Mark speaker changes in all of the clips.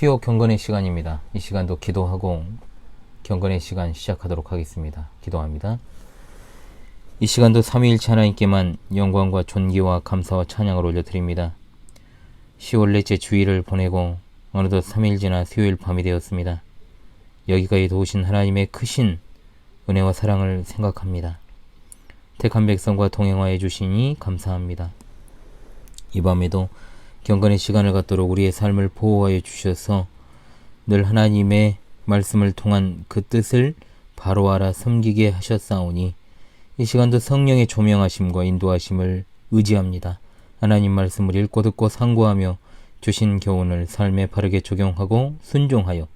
Speaker 1: 수요 경건의 시간입니다. 이 시간도 기도하고 경건의 시간 시작하도록 하겠습니다. 기도합니다. 이 시간도 삼위일체 하나님께만 영광과 존귀와 감사와 찬양을 올려드립니다. 10월 넷째 주일을 보내고 어느덧 3일 지나 수요일 밤이 되었습니다. 여기까지 도우신 하나님의 크신 은혜와 사랑을 생각합니다. 택한 백성과 동행하여 주시니 감사합니다. 이 밤에도 경건의 시간을 갖도록 우리의 삶을 보호하여 주셔서 늘 하나님의 말씀을 통한 그 뜻을 바로 알아 섬기게 하셨사오니 이 시간도 성령의 조명하심과 인도하심을 의지합니다. 하나님 말씀을 읽고 듣고 상고하며 주신 교훈을 삶에 바르게 적용하고 순종하여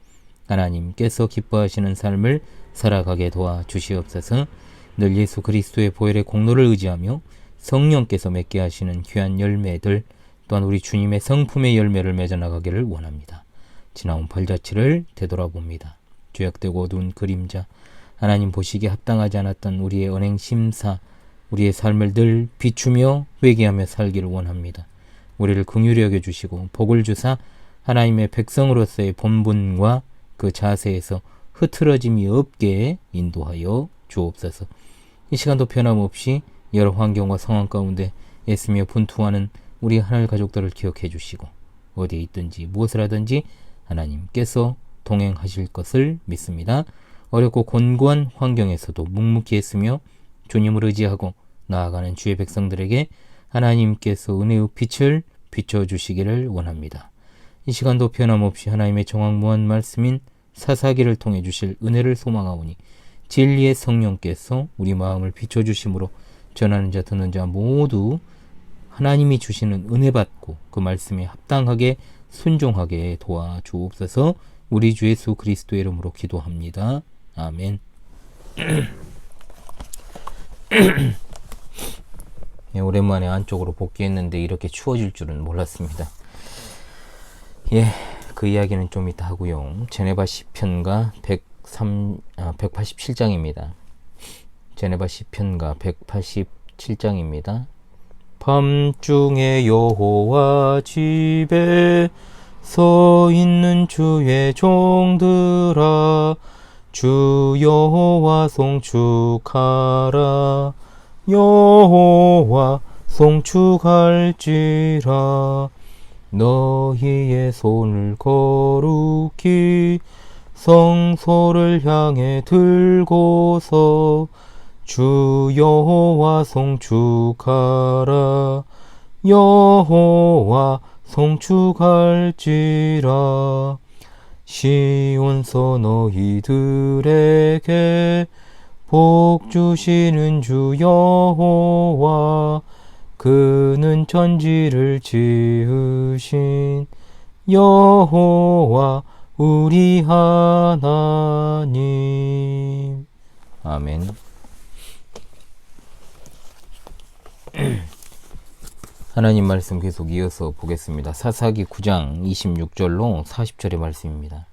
Speaker 1: 하나님께서 기뻐하시는 삶을 살아가게 도와주시옵소서. 늘 예수 그리스도의 보혈의 공로를 의지하며 성령께서 맺게 하시는 귀한 열매들 또한 우리 주님의 성품의 열매를 맺어나가기를 원합니다. 지나온 벌자치를 되돌아봅니다. 죄악되고 어두운 그림자, 하나님 보시기에 합당하지 않았던 우리의 언행심사, 우리의 삶을 늘 비추며 회개하며 살기를 원합니다. 우리를 긍휼히 여겨주시고 복을 주사 하나님의 백성으로서의 본분과 그 자세에서 흐트러짐이 없게 인도하여 주옵소서. 이 시간도 변함없이 여러 환경과 상황 가운데 애쓰며 분투하는 우리 하늘 가족들을 기억해 주시고 어디에 있든지 무엇을 하든지 하나님께서 동행하실 것을 믿습니다. 어렵고 곤고한 환경에서도 묵묵히 애쓰며 주님을 의지하고 나아가는 주의 백성들에게 하나님께서 은혜의 빛을 비춰주시기를 원합니다. 이 시간도 변함없이 하나님의 정확무한 말씀인 사사기를 통해 주실 은혜를 소망하오니 진리의 성령께서 우리 마음을 비춰주심으로 전하는 자 듣는 자 모두 하나님이 주시는 은혜 받고 그 말씀에 합당하게 순종하게 도와주옵소서. 우리 주 예수 그리스도의 이름으로 기도합니다. 아멘. 예, 오랜만에 안쪽으로 복귀했는데 이렇게 추워질 줄은 몰랐습니다. 예, 그 이야기는 좀 이따 하고요. 제네바 시편가 187장입니다. 제네바 시편가 187장입니다. 밤중에 여호와 집에 서 있는 주의 종들아, 주 여호와 송축하라. 여호와 송축할지라. 너희의 손을 거룩히 성소를 향해 들고서 주 여호와 송축하라. 여호와 송축할지라. 시온서 너희들에게 복 주시는 주 여호와, 그는 천지를 지으신 여호와 우리 하나님. 아멘. 하나님 말씀 계속 이어서 보겠습니다. 사사기 9장 26절로 40절의 말씀입니다.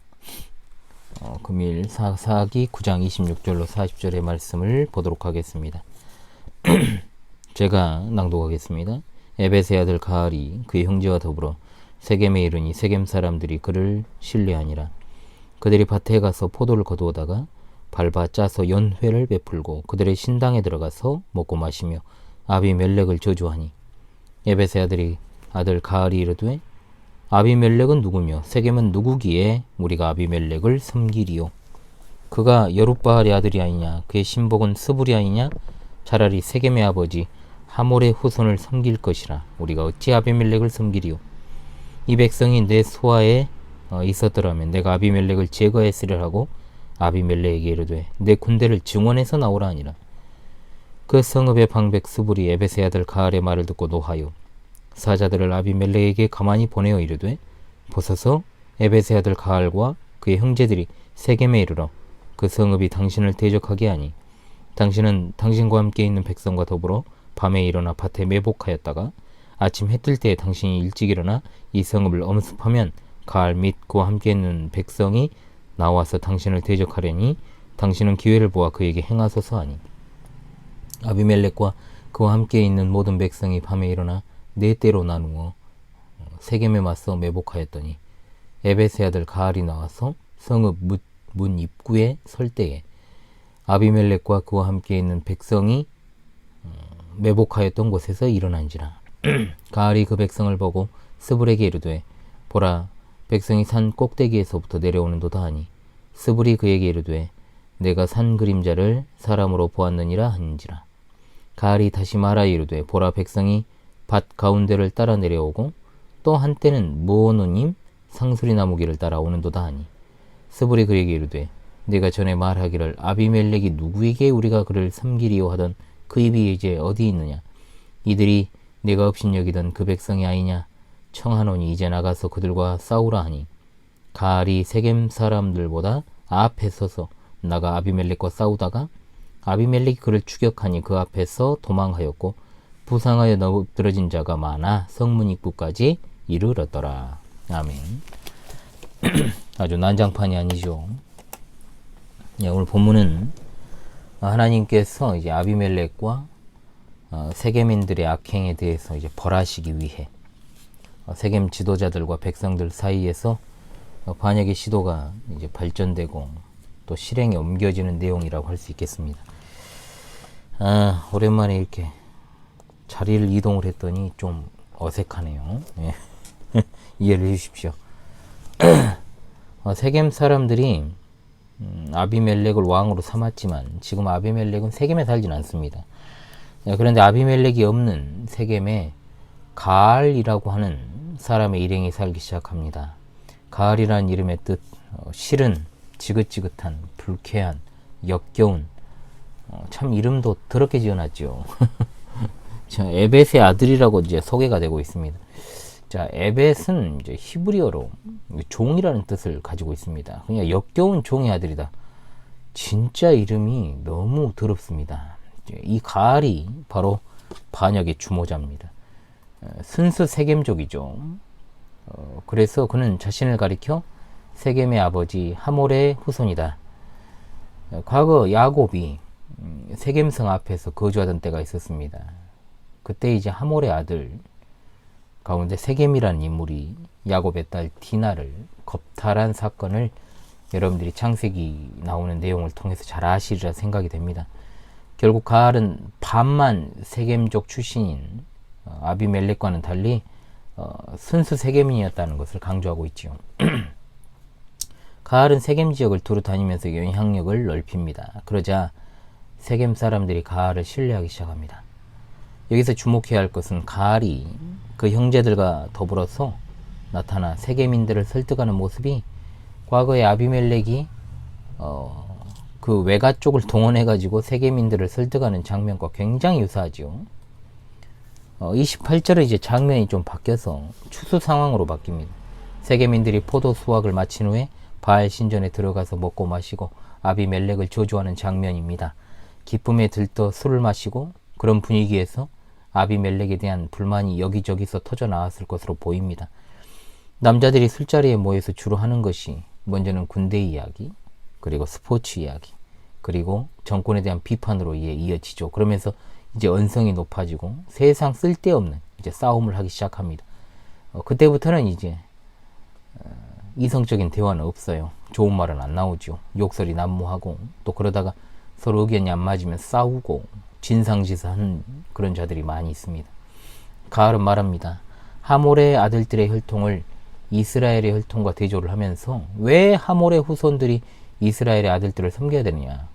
Speaker 1: 금일 사사기 9장 26절로 40절의 말씀을 보도록 하겠습니다. 제가 낭독하겠습니다. 에벳의 아들 가알이 그의 형제와 더불어 세겜에 이르니 세겜 사람들이 그를 신뢰하니라. 그들이 밭에 가서 포도를 거두어다가 밟아 짜서 연회를 베풀고 그들의 신당에 들어가서 먹고 마시며 아비멜렉을 저주하니, 에벳의 아들 가알이 이르되 아비멜렉은 누구며 세겜은 누구기에 우리가 아비멜렉을 섬기리요? 그가 여룻바알의 아들이 아니냐? 그의 신복은 스불이 아니냐? 차라리 세겜의 아버지 하몰의 후손을 섬길 것이라. 우리가 어찌 아비멜렉을 섬기리요? 이 백성이 내 소하에 있었더라면 내가 아비멜렉을 제거했으려 하고 아비멜렉에게 이르되 내 군대를 증원해서 나오라 하니라. 그 성읍의 방백 스불이 에벳의 아들 가알의 말을 듣고 노하여 사자들을 아비멜렉에게 가만히 보내어 이르되, 보소서, 에벳의 아들 가알과 그의 형제들이 세겜에 이르러 그 성읍이 당신을 대적하게 하니 당신은 당신과 함께 있는 백성과 더불어 밤에 일어나 밭에 매복하였다가 아침 해 뜰 때에 당신이 일찍 일어나 이 성읍을 엄습하면 가알 및 그와 함께 있는 백성이 나와서 당신을 대적하려니 당신은 기회를 보아 그에게 행하소서 하니, 아비멜렉과 그와 함께 있는 모든 백성이 밤에 일어나 네 때로 나누어 세겜에 맞서 매복하였더니 에벳의 아들 가알이 나와서 성읍 문 입구에 설 때에 아비멜렉과 그와 함께 있는 백성이 매복하였던 곳에서 일어난지라. 가알이 그 백성을 보고 스불에게 이르되 보라 백성이 산 꼭대기에서부터 내려오는도다 하니 스불이 그에게 이르되 내가 산 그림자를 사람으로 보았느니라 하는지라. 가알이 다시 말하여 이르되 보라 백성이 밭 가운데를 따라 내려오고 또 한때는 무오노님 상수리 나무길을 따라 오는도다 하니 스불이 그에게 이르되 네가 전에 말하기를 아비멜렉이 누구에게 우리가 그를 섬기리요 하던 그 입이 이제 어디 있느냐. 이들이 네가 업신여기던 그 백성이 아니냐. 청하노니 이제 나가서 그들과 싸우라 하니 가알이 세겜 사람들보다 앞에 서서 나가 아비멜렉과 싸우다가 아비멜렉이 그를 추격하니 그 앞에서 도망하였고 부상하여 엎드러진 자가 많아 성문 입구까지 이르렀더라. 아멘. 아주 난장판이 아니죠. 오늘 본문은 하나님께서 이제 아비멜렉과 세겜인들의 악행에 대해서 이제 벌하시기 위해 세겜 지도자들과 백성들 사이에서 반역의 시도가 이제 발전되고 또 실행에 옮겨지는 내용이라고 할 수 있겠습니다. 오랜만에 이렇게 자리를 이동을 했더니 좀 어색하네요. 예. 이해를 해주십시오. 세겜 사람들이 아비멜렉을 왕으로 삼았지만 지금 아비멜렉은 세겜에 살진 않습니다. 그런데 아비멜렉이 없는 세겜에 가알이라고 하는 사람의 일행이 살기 시작합니다. 가알이라는 이름의 뜻, 실은, 지긋지긋한, 불쾌한, 역겨운, 참 이름도 더럽게 지어놨죠. 에벳의 아들이라고 이제 소개가 되고 있습니다. 자, 에벳은 이제 히브리어로 종이라는 뜻을 가지고 있습니다. 그냥 역겨운 종의 아들이다. 진짜 이름이 너무 더럽습니다. 이 가알이 바로 반역의 주모자입니다. 순수 세겜족이죠. 그래서 그는 자신을 가리켜 세겜의 아버지 하몰의 후손이다. 과거 야곱이 세겜성 앞에서 거주하던 때가 있었습니다. 그때 이제 하몰의 아들 가운데 세겜이라는 인물이 야곱의 딸 디나를 겁탈한 사건을 여러분들이 창세기 나오는 내용을 통해서 잘 아시리라 생각이 됩니다. 결국 가알은 반만 세겜족 출신인 아비멜렉과는 달리 순수 세겜인이었다는 것을 강조하고 있지요. 가알은 세겜 지역을 두루 다니면서 영향력을 넓힙니다. 그러자 세겜 사람들이 가알을 신뢰하기 시작합니다. 여기서 주목해야 할 것은 가알이 그 형제들과 더불어서 나타나 세겜인들을 설득하는 모습이 과거에 아비멜렉이 그 외가 쪽을 동원해가지고 세겜인들을 설득하는 장면과 굉장히 유사하죠. 28절에 이제 장면이 좀 바뀌어서 추수 상황으로 바뀝니다. 세겜인들이 포도 수확을 마친 후에 바알 신전에 들어가서 먹고 마시고 아비멜렉을 저주하는 장면입니다. 기쁨에 들떠 술을 마시고 그런 분위기에서 아비멜렉에 대한 불만이 여기저기서 터져 나왔을 것으로 보입니다. 남자들이 술자리에 모여서 주로 하는 것이 먼저는 군대 이야기, 그리고 스포츠 이야기, 그리고 정권에 대한 비판으로 이어지죠. 그러면서 이제 언성이 높아지고 세상 쓸데없는 이제 싸움을 하기 시작합니다. 그때부터는 이제 이성적인 대화는 없어요. 좋은 말은 안 나오죠. 욕설이 난무하고 또 그러다가 서로 의견이 안 맞으면 싸우고 진상지사하는 그런 자들이 많이 있습니다. 가알은 말합니다. 하몰의 아들들의 혈통을 이스라엘의 혈통과 대조를 하면서 왜 하몰의 후손들이 이스라엘의 아들들을 섬겨야 되느냐.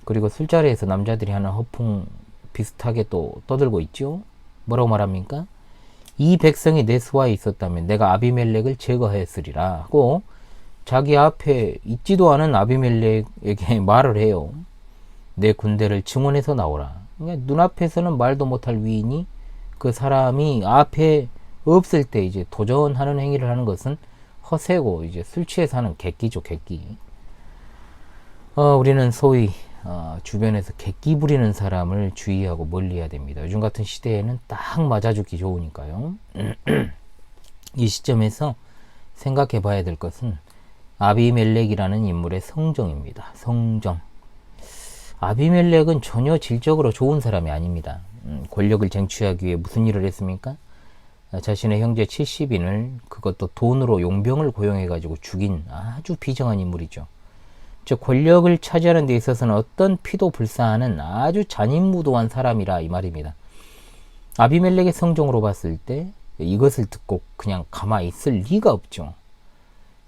Speaker 1: 그리고 술자리에서 남자들이 하는 허풍 비슷하게 또 떠들고 있죠. 뭐라고 말합니까? 이 백성이 내 수하에 있었다면 내가 아비멜렉을 제거하였으리라 하고 자기 앞에 있지도 않은 아비멜렉에게 말을 해요. 내 군대를 증원해서 나오라. 그러니까 눈앞에서는 말도 못할 위인이 그 사람이 앞에 없을 때 이제 도전하는 행위를 하는 것은 허세고 이제 술 취해서 하는 객기죠, 객기. 우리는 소위 주변에서 객기 부리는 사람을 주의하고 멀리해야 됩니다. 요즘 같은 시대에는 딱 맞아 죽기 좋으니까요. 이 시점에서 생각해 봐야 될 것은 아비멜렉이라는 인물의 성정입니다. 성정. 아비멜렉은 전혀 질적으로 좋은 사람이 아닙니다. 권력을 쟁취하기 위해 무슨 일을 했습니까? 자신의 형제 70인을 그것도 돈으로 용병을 고용해가지고 죽인 아주 비정한 인물이죠. 즉 권력을 차지하는 데 있어서는 어떤 피도 불사하는 아주 잔인무도한 사람이라 이 말입니다. 아비멜렉의 성종으로 봤을 때 이것을 듣고 그냥 가만히 있을 리가 없죠.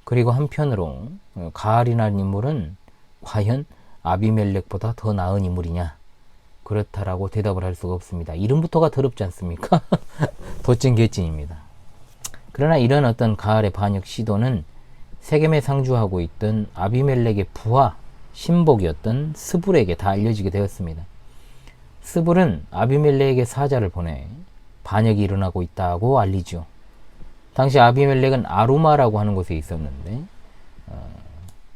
Speaker 1: 그리고 한편으로 가알이라는 인물은 과연 아비멜렉보다 더 나은 인물이냐? 그렇다라고 대답을 할 수가 없습니다. 이름부터가 더럽지 않습니까? 도찐개찐입니다. 그러나 이런 어떤 가알의 반역 시도는 세겜에 상주하고 있던 아비멜렉의 부하 신복이었던 스불에게 다 알려지게 되었습니다. 스불은 아비멜렉에게 사자를 보내 반역이 일어나고 있다고 알리죠. 당시 아비멜렉은 아루마라고 하는 곳에 있었는데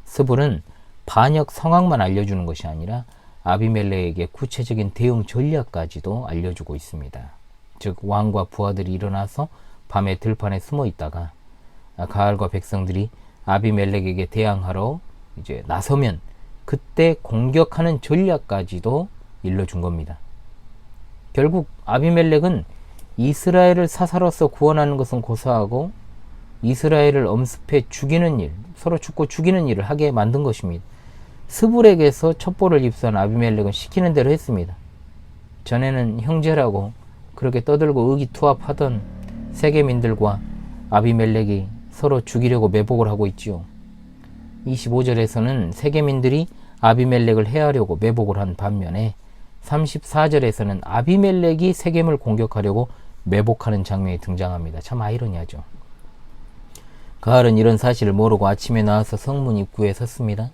Speaker 1: 스불은 반역 상황만 알려주는 것이 아니라 아비멜렉에게 구체적인 대응 전략까지도 알려주고 있습니다. 즉 왕과 부하들이 일어나서 밤에 들판에 숨어 있다가 가알과 백성들이 아비멜렉에게 대항하러 이제 나서면 그때 공격하는 전략까지도 일러준 겁니다. 결국 아비멜렉은 이스라엘을 사사로서 구원하는 것은 고사하고 이스라엘을 엄습해 죽이는 일, 서로 죽고 죽이는 일을 하게 만든 것입니다. 스불에게서 첩보를 입수한 아비멜렉은 시키는 대로 했습니다. 전에는 형제라고 그렇게 떠들고 의기투합하던 세겜인들과 아비멜렉이 서로 죽이려고 매복을 하고 있지요. 25절에서는 세겜인들이 아비멜렉을 해하려고 매복을 한 반면에 34절에서는 아비멜렉이 세겜을 공격하려고 매복하는 장면이 등장합니다. 참 아이러니하죠. 가알은 이런 사실을 모르고 아침에 나와서 성문 입구에 섰습니다.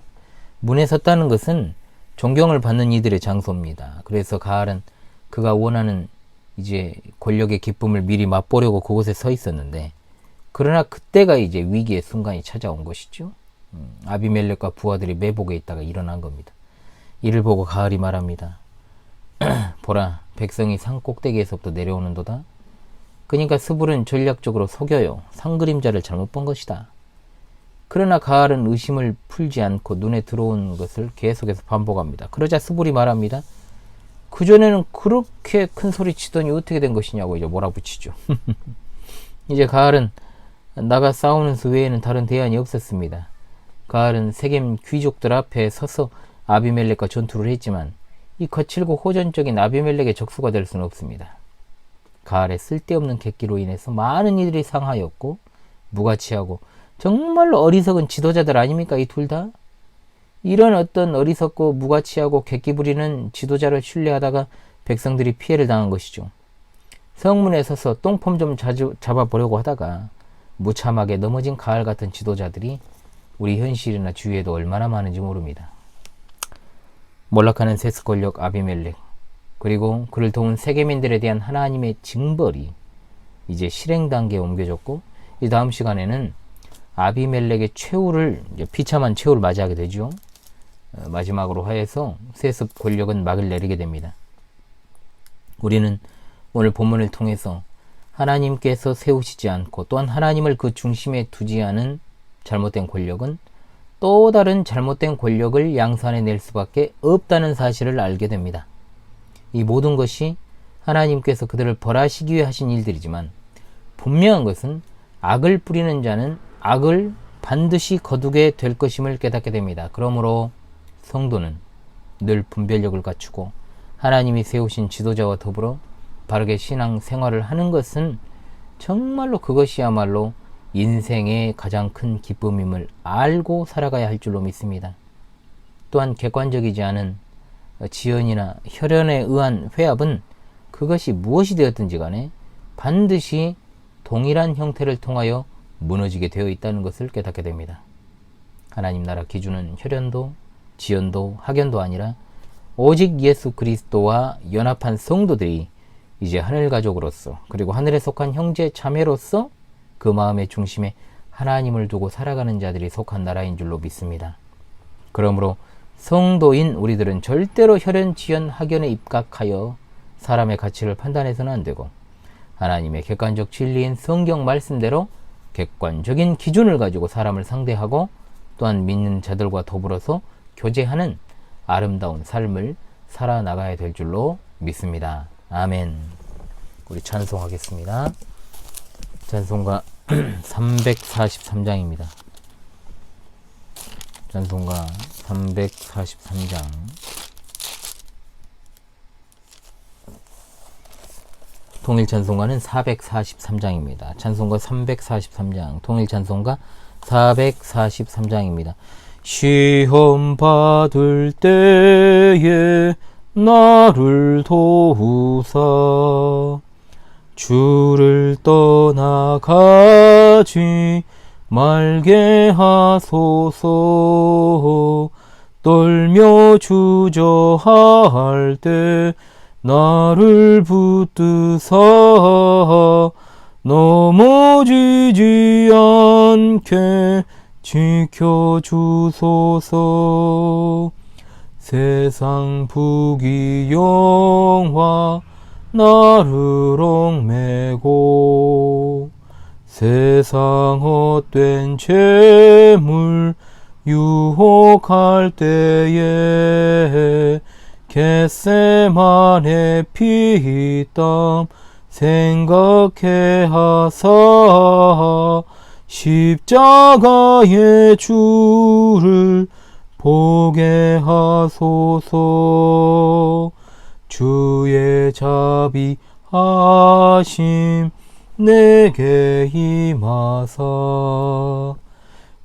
Speaker 1: 문에 섰다는 것은 존경을 받는 이들의 장소입니다. 그래서 가알은 그가 원하는 이제 권력의 기쁨을 미리 맛보려고 그곳에 서 있었는데, 그러나 그때가 이제 위기의 순간이 찾아온 것이죠. 아비멜렉과 부하들이 매복에 있다가 일어난 겁니다. 이를 보고 가알이 말합니다. 보라, 백성이 산 꼭대기에서부터 내려오는도다. 그러니까 스불은 전략적으로 속여요. 상그림자를 잘못 본 것이다. 그러나 가알은 의심을 풀지 않고 눈에 들어온 것을 계속해서 반복합니다. 그러자 스불이 말합니다. 그전에는 그렇게 큰 소리 치더니 어떻게 된 것이냐고 이제 몰아붙이죠. 이제 가알은 나가 싸우는 수 외에는 다른 대안이 없었습니다. 가알은 세겜 귀족들 앞에 서서 아비멜렉과 전투를 했지만 이 거칠고 호전적인 아비멜렉의 적수가 될 수는 없습니다. 가알의 쓸데없는 객기로 인해서 많은 이들이 상하였고 무가치하고 정말로 어리석은 지도자들 아닙니까? 이 둘 다? 이런 어떤 어리석고 무가치하고 객기 부리는 지도자를 신뢰하다가 백성들이 피해를 당한 것이죠. 성문에 서서 똥폼 좀 잡아보려고 하다가 무참하게 넘어진 가알 같은 지도자들이 우리 현실이나 주위에도 얼마나 많은지 모릅니다. 몰락하는 세스 권력 아비멜렉, 그리고 그를 도운 세겜인들에 대한 하나님의 징벌이 이제 실행 단계에 옮겨졌고, 이 다음 시간에는 아비멜렉의 최후를, 비참한 최후를 맞이하게 되죠. 마지막으로 하여서 세습 권력은 막을 내리게 됩니다. 우리는 오늘 본문을 통해서 하나님께서 세우시지 않고 또한 하나님을 그 중심에 두지 않은 잘못된 권력은 또 다른 잘못된 권력을 양산해 낼 수밖에 없다는 사실을 알게 됩니다. 이 모든 것이 하나님께서 그들을 벌하시기 위해 하신 일들이지만 분명한 것은 악을 뿌리는 자는 악을 반드시 거두게 될 것임을 깨닫게 됩니다. 그러므로 성도는 늘 분별력을 갖추고 하나님이 세우신 지도자와 더불어 바르게 신앙 생활을 하는 것은 정말로 그것이야말로 인생의 가장 큰 기쁨임을 알고 살아가야 할 줄로 믿습니다. 또한 객관적이지 않은 지연이나 혈연에 의한 회합은 그것이 무엇이 되었든지 간에 반드시 동일한 형태를 통하여 무너지게 되어 있다는 것을 깨닫게 됩니다. 하나님 나라 기준은 혈연도 지연도 학연도 아니라 오직 예수 그리스도와 연합한 성도들이 이제 하늘 가족으로서, 그리고 하늘에 속한 형제 자매로서 그 마음의 중심에 하나님을 두고 살아가는 자들이 속한 나라인 줄로 믿습니다. 그러므로 성도인 우리들은 절대로 혈연, 지연, 학연에 입각하여 사람의 가치를 판단해서는 안 되고 하나님의 객관적 진리인 성경 말씀대로 객관적인 기준을 가지고 사람을 상대하고 또한 믿는 자들과 더불어서 교제하는 아름다운 삶을 살아나가야 될 줄로 믿습니다. 아멘. 우리 찬송하겠습니다. 찬송가 343장입니다. 찬송가 343장. 통일 찬송가는 443장입니다. 찬송가 343장, 통일 찬송가 443장입니다. 시험 받을 때에 나를 도우사 주를 떠나가지 말게 하소서. 떨며 주저할 때 나를 붙드사 넘어지지 않게 지켜주소서. 세상 부귀영화 나를 얽매고 세상 헛된 재물 유혹할 때에 겟세마네 피땀 생각해 하사 십자가의 주를 보게 하소서. 주의 자비하심 내게 임하사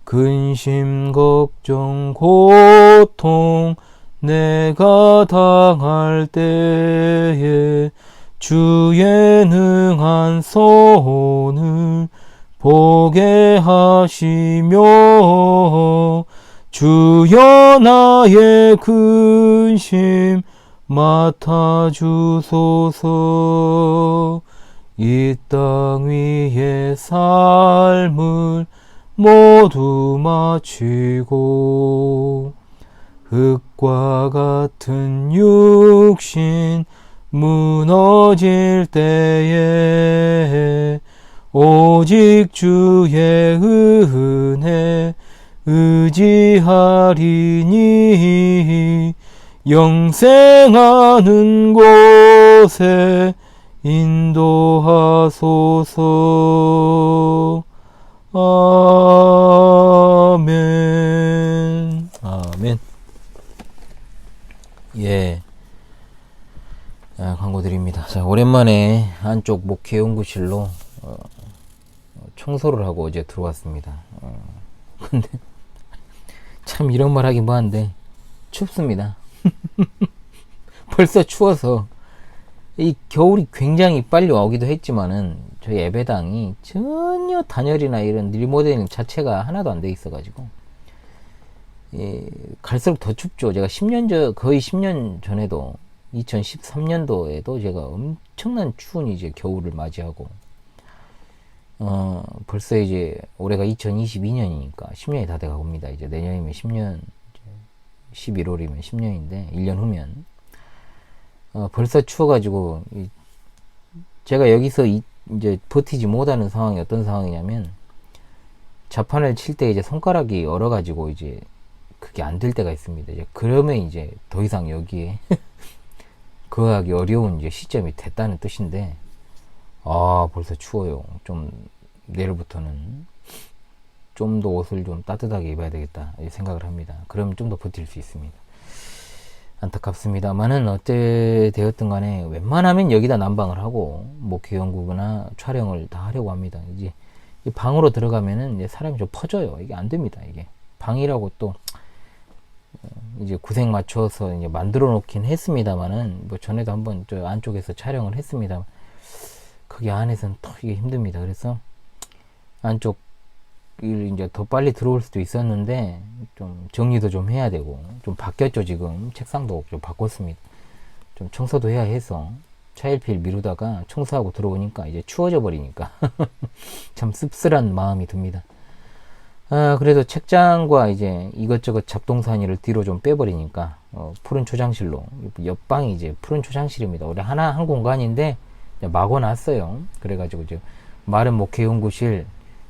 Speaker 1: 근심 걱정 고통 내가 당할 때에 주의 능한 손을 보게 하시며 주여 나의 근심 맡아주소서. 이 땅 위의 삶을 모두 마치고 흙과 같은 육신 무너질 때에 오직 주의 은혜 의지하리니 영생하는 곳에 인도하소서. 아멘. 아멘. 예. 광고 드립니다. 자, 오랜만에 안쪽 목회 연구실로 청소를 하고 어제 들어왔습니다. 근데 참 이런 말 하긴 뭐한데 춥습니다. 벌써 추워서 이 겨울이 굉장히 빨리 오기도 했지만은 저희 예배당이 전혀 단열이나 이런 리모델링 자체가 하나도 안 돼 있어가지고 갈수록 더 춥죠. 제가 거의 10년 전에도 2013년도에도 제가 엄청난 추운 이제 겨울을 맞이하고 벌써 이제 올해가 2022년이니까 10년이 다 돼가 봅니다. 이제 내년이면 10년, 11월이면 10년인데 1년 후면 벌써 추워가지고 제가 여기서 이제 버티지 못하는 상황이 어떤 상황이냐면 자판을 칠 때 이제 손가락이 얼어가지고 이제 그게 안 될 때가 있습니다. 이제 그러면 이제 더 이상 여기에 거하기 어려운 이제 시점이 됐다는 뜻인데 벌써 추워요. 좀 내일부터는 좀 더 옷을 좀 따뜻하게 입어야 되겠다 생각을 합니다. 그러면 좀 더 버틸 수 있습니다. 안타깝습니다만은 어때 되었든 간에 웬만하면 여기다 난방을 하고 목회 연구나 촬영을 다 하려고 합니다. 이제 이 방으로 들어가면은 이제 사람이 좀 퍼져요. 이게 안 됩니다. 이게 방이라고 또 이제 고생 맞춰서 이제 만들어 놓긴 했습니다만은 뭐 전에도 한번 저 안쪽에서 촬영을 했습니다. 거기 안에서는 또 이게 힘듭니다. 그래서 안쪽 이제 더 빨리 들어올 수도 있었는데 좀 정리도 좀 해야 되고 좀 바뀌었죠. 지금 책상도 좀 바꿨습니다. 좀 청소도 해야 해서 차일피일 미루다가 청소하고 들어오니까 이제 추워져 버리니까 참 씁쓸한 마음이 듭니다. 그래도 책장과 이제 이것저것 잡동사니를 뒤로 좀 빼버리니까 푸른 초장실로 옆방이 이제 푸른 초장실입니다. 원래 한 공간인데 막아놨어요. 그래가지고 이제 마른 목회 연구실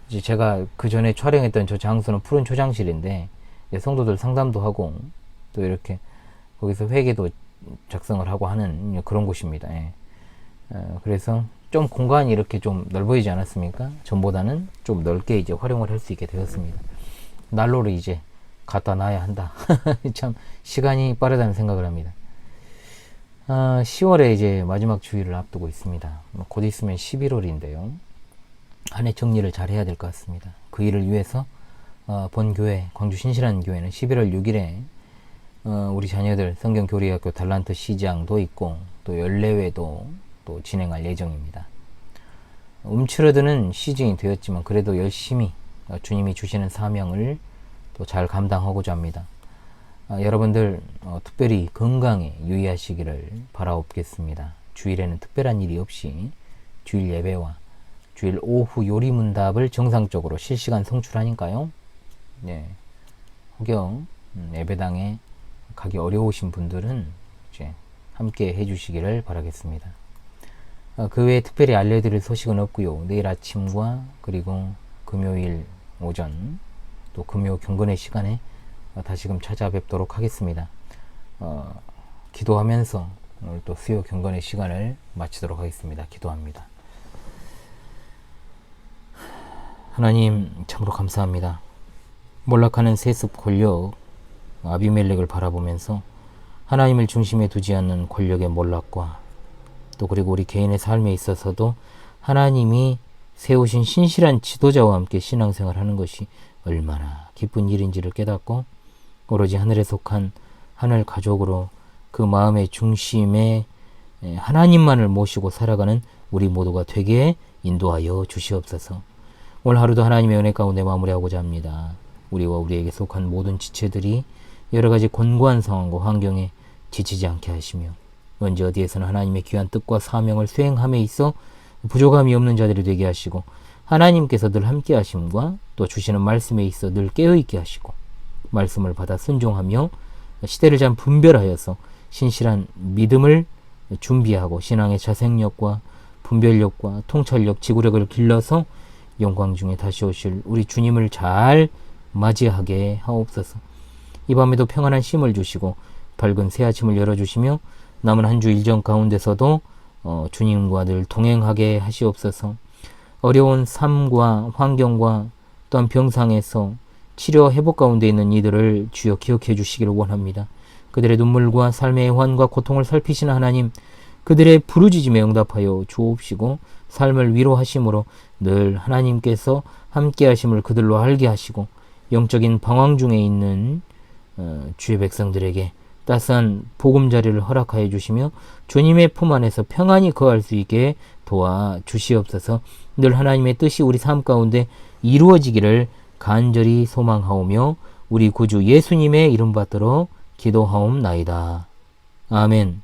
Speaker 1: 이제 제가 그 전에 촬영했던 저 장소는 푸른 초장실인데 성도들 상담도 하고 또 이렇게 거기서 회계도 작성을 하고 하는 그런 곳입니다. 예. 그래서 좀 공간이 이렇게 좀 넓어지지 않았습니까? 전보다는 좀 넓게 이제 활용을 할 수 있게 되었습니다. 난로를 이제 갖다 놔야 한다. 참 시간이 빠르다는 생각을 합니다. 10월에 이제 마지막 주일을 앞두고 있습니다. 곧 있으면 11월인데요. 한 해 정리를 잘 해야 될 것 같습니다. 그 일을 위해서 본 교회, 광주 신실한 교회는 11월 6일에 우리 자녀들 성경교리학교 달란트 시장도 있고 또 연례회도 또 진행할 예정입니다. 움츠러드는 시즌이 되었지만 그래도 열심히 주님이 주시는 사명을 또 잘 감당하고자 합니다. 여러분들 특별히 건강에 유의하시기를 바라옵겠습니다. 주일에는 특별한 일이 없이 주일 예배와 주일 오후 요리문답을 정상적으로 실시간 송출하니까요. 네, 혹여 예배당에 가기 어려우신 분들은 이제 함께 해주시기를 바라겠습니다. 그 외에 특별히 알려드릴 소식은 없고요. 내일 아침과 그리고 금요일 오전 또 금요 경건의 시간에 다시금 찾아뵙도록 하겠습니다. 기도하면서 오늘 또 수요 경건의 시간을 마치도록 하겠습니다. 기도합니다. 하나님 참으로 감사합니다. 몰락하는 세습 권력 아비멜렉을 바라보면서 하나님을 중심에 두지 않는 권력의 몰락과 또 그리고 우리 개인의 삶에 있어서도 하나님이 세우신 신실한 지도자와 함께 신앙생활 하는 것이 얼마나 기쁜 일인지를 깨닫고 오로지 하늘에 속한 하늘 가족으로 그 마음의 중심에 하나님만을 모시고 살아가는 우리 모두가 되게 인도하여 주시옵소서. 오늘 하루도 하나님의 은혜 가운데 마무리하고자 합니다. 우리와 우리에게 속한 모든 지체들이 여러 가지 곤고한 상황과 환경에 지치지 않게 하시며 언제 어디에서는 하나님의 귀한 뜻과 사명을 수행함에 있어 부족함이 없는 자들이 되게 하시고 하나님께서 늘 함께 하심과 또 주시는 말씀에 있어 늘 깨어있게 하시고 말씀을 받아 순종하며 시대를 잘 분별하여서 신실한 믿음을 준비하고 신앙의 자생력과 분별력과 통찰력, 지구력을 길러서 영광 중에 다시 오실 우리 주님을 잘 맞이하게 하옵소서. 이 밤에도 평안한 쉼을 주시고 밝은 새 아침을 열어주시며 남은 한 주 일정 가운데서도 주님과 늘 동행하게 하시옵소서. 어려운 삶과 환경과 또한 병상에서 치료 회복 가운데 있는 이들을 주여 기억해 주시기를 원합니다. 그들의 눈물과 삶의 애환과 고통을 살피시는 하나님, 그들의 부르짖음에 응답하여 주옵시고 삶을 위로하심으로 늘 하나님께서 함께 하심을 그들로 알게 하시고 영적인 방황 중에 있는 주의 백성들에게 따스한 보금자리를 허락하여 주시며 주님의 품 안에서 평안히 거할 수 있게 도와주시옵소서. 늘 하나님의 뜻이 우리 삶 가운데 이루어지기를 간절히 소망하오며 우리 구주 예수님의 이름 받들어 기도하옵나이다. 아멘.